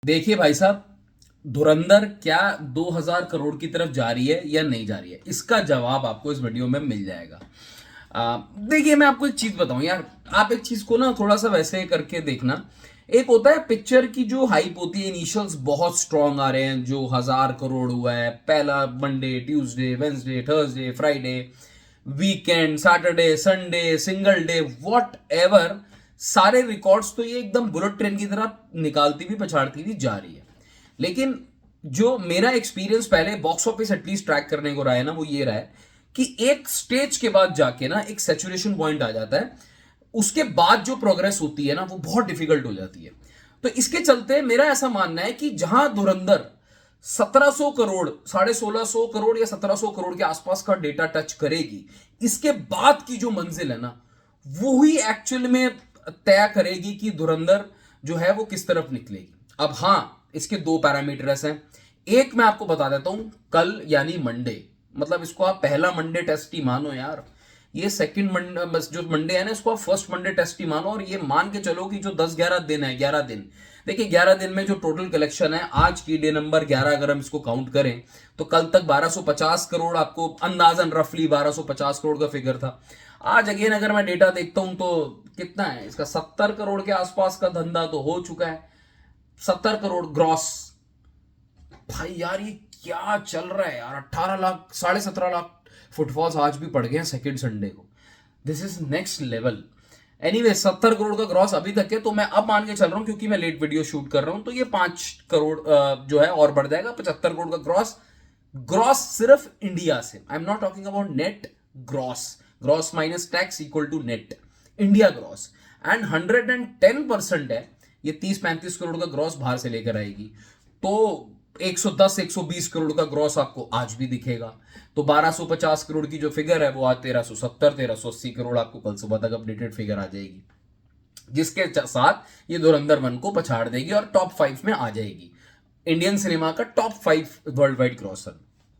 देखिए भाई साहब, धुरंधर क्या 2000 करोड़ की तरफ जा रही है या नहीं जा रही है, इसका जवाब आपको इस वीडियो में मिल जाएगा। देखिए, मैं आपको एक चीज बताऊं यार, आप एक चीज को ना थोड़ा सा वैसे करके देखना। एक होता है पिक्चर की जो हाइप होती है, इनिशियल्स बहुत स्ट्रांग आ रहे हैं, जो 1000 करोड़ हुआ है पहला Monday, Tuesday, Wednesday, Thursday, Friday, weekend, Saturday, Sunday, single day, what ever, सारे रिकॉर्ड्स तो ये एकदम बुलेट ट्रेन की तरह निकालती हुई पछाड़ती हुई जा रही है। लेकिन जो मेरा एक्सपीरियंस पहले बॉक्स ऑफिस एटलीस्ट ट्रैक करने को रहा है ना, वो ये रहा है कि एक स्टेज के बाद जाके ना एक सैचुरेशन पॉइंट आ जाता है। उसके बाद जो प्रोग्रेस होती है ना, वो बहुत डिफिकल्ट हो जाती है। तो इसके चलते मेरा ऐसा मानना है कि जहां धुरंधर 1700 करोड़, 1650 करोड़ या 1700 करोड़ के आसपास का डेटा टच करेगी, इसके बाद की जो मंजिल है ना, वो ही एक्चुअल में तय करेगी कि धुरंधर जो है वो किस तरफ निकलेगी। अब हाँ, इसके दो पैरामीटर्स हैं। एक मैं आपको बता देता हूं, कल यानी मंडे, मतलब इसको आप पहला मंडे टेस्ट ही मानो यार। ये सेकंड मंडे, बस जो मंडे है ना, इसको आप फर्स्ट मंडे टेस्ट ही मानो, और ये मान के चलो कि जो 10-11 दिन है, 11 दिन, देखिए 11 दिन में जो टोटल कलेक्शन है, आज की डे नंबर 11 अगर हम इसको काउंट करें तो कल तक 1250 करोड़, आपको अंदाजन रफली 1250 करोड़ का फिगर था। आज अगेन अगर मैं डेटा देखता हूं तो कितना है इसका, 70 करोड़ के आसपास का धंधा तो हो चुका है। 70 करोड़ ग्रॉस। भाई यार, ये क्या चल रहा है यार, 18 लाख, 17.5 लाख फुटफॉल्स आज भी पड़ गए हैं सेकेंड संडे को। This is next level. Anyway, 70 crore का ग्रॉस अभी तक है, तो मैं अब मान के चल रहा हूं, क्योंकि मैं लेट वीडियो शूट कर रहा हूं, तो ये 5 करोड़ जो है और बढ़ जाएगा, 75 करोड़ का ग्रॉस। ग्रॉस सिर्फ इंडिया से, I am not talking about net. Gross, gross minus tax equal to net, India gross. And 110% है, ये 30-35 करोड़ का ग्रॉस बाहर से लेकर आएगी। तो 110-120 करोड़ का ग्रॉस आपको आज भी दिखेगा। तो 1250 करोड़ की जो फिगर है वो आज 1370-1380 करोड़ आपको कल सुबह तक अपडेटेड फिगर आ जाएगी, जिसके साथ ये धुरंधर 1 को पछाड़ देगी और टॉप 5 में आ जाएगी। इंडियन सिनेमा का टॉप 5 वर्ल्ड वाइड ग्रॉसर।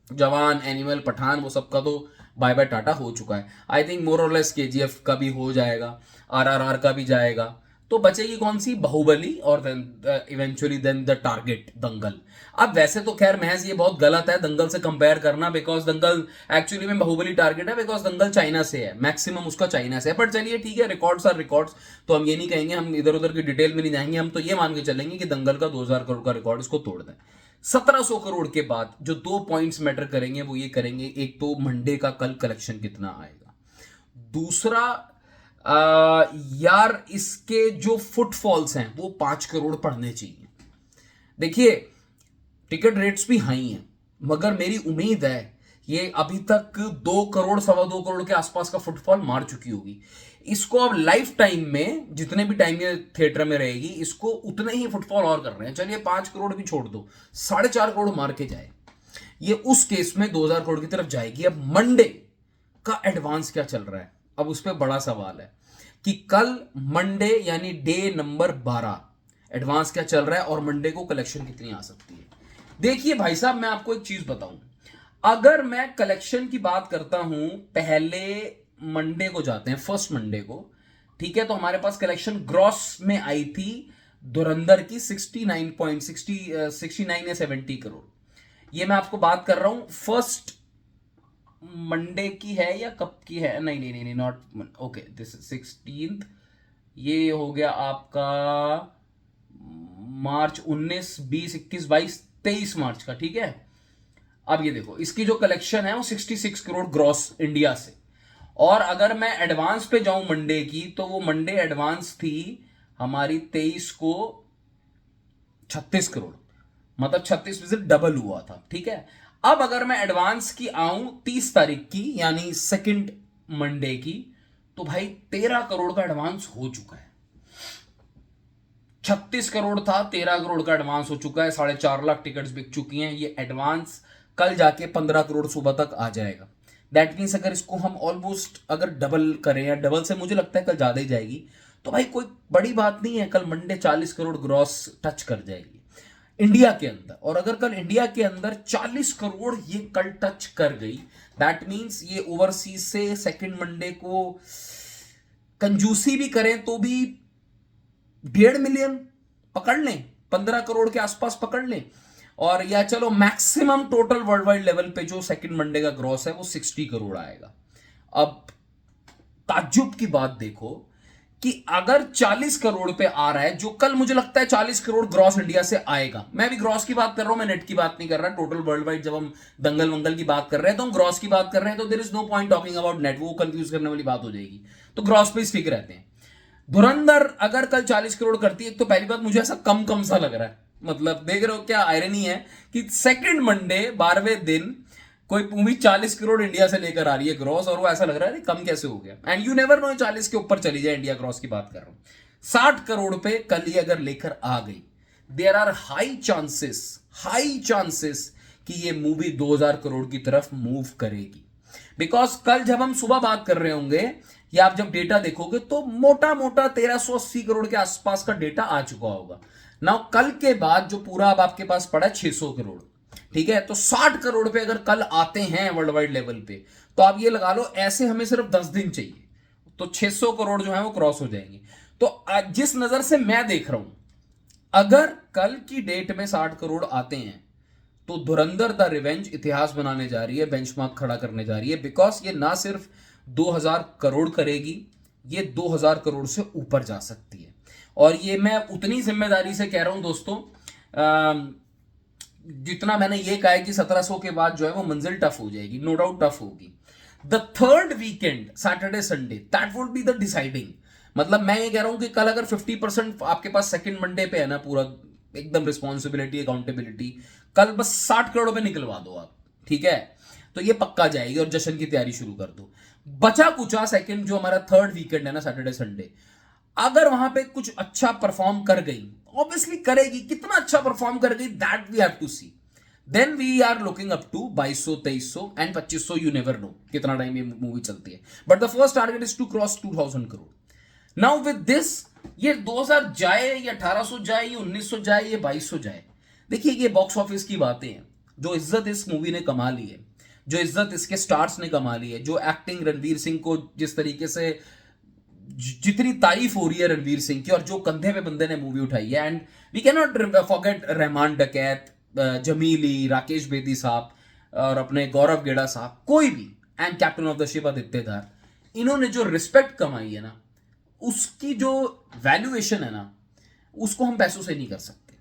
जवान, एनिमल, पठान, वो सबका तो बाय बाय टाटा हो चुका है। आई थिंक मोर और लेस केजीएफ का भी हो जाएगा, आरआरआर का भी जाएगा। तो बचेगी कौन सी, बाहुबली, और then eventually then the target Dangal. अब वैसे तो खैर महज ये बहुत गलत है दंगल से कंपेयर करना, बिकॉज दंगल एक्चुअली में बाहुबली टारगेट है, बिकॉज दंगल चाइना से है, मैक्सिमम उसका चाइना से है। बट चलिए ठीक है, रिकॉर्ड्स आर रिकॉर्ड्स, तो हम ये नहीं कहेंगे, हम इधर उधर की डिटेल में नहीं जाएंगे, हम तो ये मान के चलेंगे कि दंगल का 2000 करोड़ का रिकॉर्ड इसको तोड़ दें। 1700 करोड़ के बाद जो दो पॉइंट्स मैटर करेंगे वो ये करेंगे, एक तो मंडे का कल कलेक्शन कितना आएगा, दूसरा यार इसके जो फुटफॉल्स हैं वो 5 करोड़ पड़ने चाहिए। देखिए, टिकट रेट्स भी हाई हैं, मगर मेरी उम्मीद है ये अभी तक 2 करोड़, 2.25 करोड़ के आसपास का फुटफॉल मार चुकी होगी। इसको अब लाइफ टाइम में, जितने भी टाइम ये थिएटर में रहेगी, इसको उतने ही फुटफॉल और कर रहे हैं। चलिए 5 करोड़ भी छोड़ दो, 4.5 करोड़ मार के जाए, ये उस केस में 2000 करोड़ की तरफ जाएगी। अब मंडे का एडवांस क्या चल रहा है, अब उस पर बड़ा सवाल है कि कल मंडे यानी डे नंबर 12 एडवांस क्या चल रहा है और मंडे को कलेक्शन कितनी आ सकती है। देखिए भाई साहब, मैं आपको एक चीज बताऊं, अगर मैं कलेक्शन की बात करता हूं, पहले मंडे को जाते हैं, फर्स्ट मंडे को, ठीक है, तो हमारे पास कलेक्शन ग्रॉस में आई थी धुरंधर की 69 या 70 करोड़। ये मैं आपको बात कर रहा हूं फर्स्ट मंडे की है या कब की है, नहीं नहीं नहीं नहीं, नॉट ओके, दिस 16th, ये हो गया आपका मार्च 19, 20, 21, 22, 23 मार्च का, ठीक है। अब ये देखो, इसकी जो कलेक्शन है वो 66 करोड़ ग्रॉस इंडिया से। और अगर मैं एडवांस पे जाऊं मंडे की, तो वो मंडे एडवांस थी हमारी 23 को 36 करोड़, मतलब 36% डबल हुआ था, ठीक है। अब अगर मैं एडवांस की आऊं 30 तारीख की, यानी सेकंड मंडे की, तो भाई 13 करोड़ का एडवांस हो चुका है। 36 करोड़ था, 13 करोड़ का एडवांस हो चुका है, 4.5 लाख टिकट्स बिक चुकी हैं। ये एडवांस कल जाके 15 करोड़ सुबह तक आ जाएगा। दैट मीन्स अगर इसको हम ऑलमोस्ट अगर डबल करें, या डबल से मुझे लगता है कल ज्यादा ही जाएगी, तो भाई कोई बड़ी बात नहीं है, कल मंडे 40 करोड़ ग्रॉस टच कर जाएगी इंडिया के अंदर। और अगर कल इंडिया के अंदर 40 करोड़ ये कल टच कर गई, दैट मीन्स ये ओवरसीज से सेकंड मंडे को कंजूसी भी करें तो भी 1.5 मिलियन पकड़ लें, 15 करोड़ के आसपास पकड़ लें, और या चलो maximum total world wide level पे जो सेकंड मंडे का ग्रॉस है वो 60 करोड़ आएगा। अब ताज्जुब की बात देखो कि अगर 40 करोड़ पे आ रहा है, जो कल मुझे लगता है 40 करोड़ ग्रॉस इंडिया से आएगा, मैं भी ग्रॉस की बात कर रहा हूं, मैं नेट की बात नहीं कर रहा, टोटल वर्ल्ड वाइड जब हम दंगल वंगल की बात कर रहे हैं तो हम ग्रॉस की बात कर रहे हैं, तो there is no point talking about net, वो कंफ्यूज करने वाली बात हो जाएगी, तो ग्रॉस पे स्टिक रहते हैं। धुरंधर अगर कल 40 करोड़ करती है, तो पहली बात मुझे ऐसा कम कम सा लग रहा है, मतलब देख रहे हो क्या आयरनी है कि सेकंड मंडे 12वें दिन कोई मूवी 40 करोड़ इंडिया से लेकर आ रही है ग्रॉस, और वो ऐसा लग रहा है कम कैसे हो गया। एंड यू नेवर नो 40 के ऊपर चली जाए, इंडिया ग्रॉस की बात कर रहा हूं, 60 करोड़ पे कल ही अगर लेकर आ गई, देयर आर हाई चांसेस कि ये मूवी 2000 करोड़ की तरफ मूव करेगी। बिकॉज कल जब हम सुबह बात कर रहे होंगे या आप जब डेटा देखोगे तो मोटा मोटा 1380 करोड़ के आसपास का डेटा आ चुका होगा। नाउ कल के बाद जो पूरा अब आपके पास पड़ा 600 करोड़, ठीक है, तो 60 करोड़ पे अगर कल आते हैं वर्ल्ड वाइड लेवल पे, तो आप ये लगा लो ऐसे हमें सिर्फ 10 दिन चाहिए, तो 600 करोड़ जो है वो क्रॉस हो जाएंगे। तो जिस नजर से मैं देख रहा हूं, अगर कल की डेट में 60 करोड़ आते हैं तो धुरंधर द रिवेंज इतिहास बनाने जा रही है, बेंचमार्क खड़ा करने जा रही है, बिकॉज ये ना सिर्फ 2000 करोड़ करेगी, ये 2000 करोड़ से ऊपर जा सकती है। और ये मैं उतनी जिम्मेदारी से कह रहा हूं दोस्तों, जितना मैंने ये कहा है कि 1700 के बाद जो है वो मंजिल टफ हो जाएगी, नो डाउट टफ होगी। The third weekend Saturday Sunday, that would be the deciding. मतलब मैं ये कह रहा हूं कि कल अगर 50% आपके पास सेकंड मंडे पे है ना, पूरा एकदम रिस्पॉन्सिबिलिटी अकाउंटेबिलिटी, कल बस 60 करोड़ पे निकलवा दो आप, ठीक है, तो ये पक्का जाएगी और जश्न की तैयारी शुरू कर दो। बचा कुचा सेकंड जो हमारा थर्ड वीकेंड है ना, सैटरडे संडे, अगर वहां पे कुछ अच्छा परफॉर्म कर गई, ऑब्वियसली करेगी, कितना अच्छा परफॉर्म कर गई that we have to see, then we are looking up to 2200 2300 and 2500, you never know कितना टाइम ये मूवी चलती है, but the first target is to cross 2000 crore. Now with this, ये 2000 जाए या 1800 जाए या 1900 जाए या 2200 जाए, देखिए ये बॉक्स ऑफिस की बातें हैं। जो इज्जत इस मूवी ने कमा ली है, जो इज्जत इसके स्टार्स ने कमा ली है, जो एक्टिंग रणवीर सिंह को जिस तरीके से जितनी तारीफ हो रही है रणवीर सिंह की, और जो कंधे पे बंदे ने मूवी उठाई है, and we can not forget Rahman Dakait, Jamili, Rakesh Bedi साहब और अपने गौरव गेड़ा साहब, कोई भी, and captain of the ship Aditya Dhar, इन्होंने जो रिस्पेक्ट कमाई है ना, उसकी जो वैल्यूएशन है ना, उसको हम पैसों से नहीं कर सकते।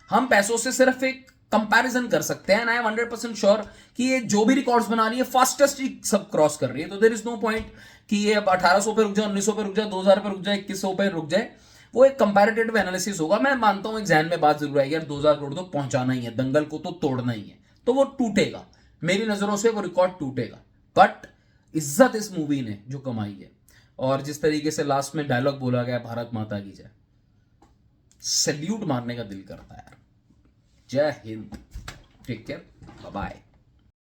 हम पैसों से सिर्फ एक कंपैरिजन कर सकते हैं, एंड आई एम 100% श्योर कि ये जो भी रिकॉर्ड्स बना रही है फास्टेस्ट ही सब क्रॉस कर रही है, तो देयर इज नो पॉइंट कि ये अब 1800 पे रुक जाए, 1900 पे रुक जाए, 2000 पे रुक जाए, 2100 पे रुक जाए, वो एक कंपैरेटिव एनालिसिस होगा। मैं मानता हूं एक जहन में बात जरूर आएगी यार, 2000 करोड़ तो पहुंचाना ही है, दंगल को तो तोड़ना ही है, तो वो टूटेगा, मेरी नजरों से वो रिकॉर्ड टूटेगा। बट इज्जत इस मूवी ने जो कमाई है, और जिस तरीके से लास्ट में डायलॉग बोला गया भारत माता की जय, सैल्यूट मारने का दिल करता है यार। जय हिंद, टेक केयर, बाय बाय।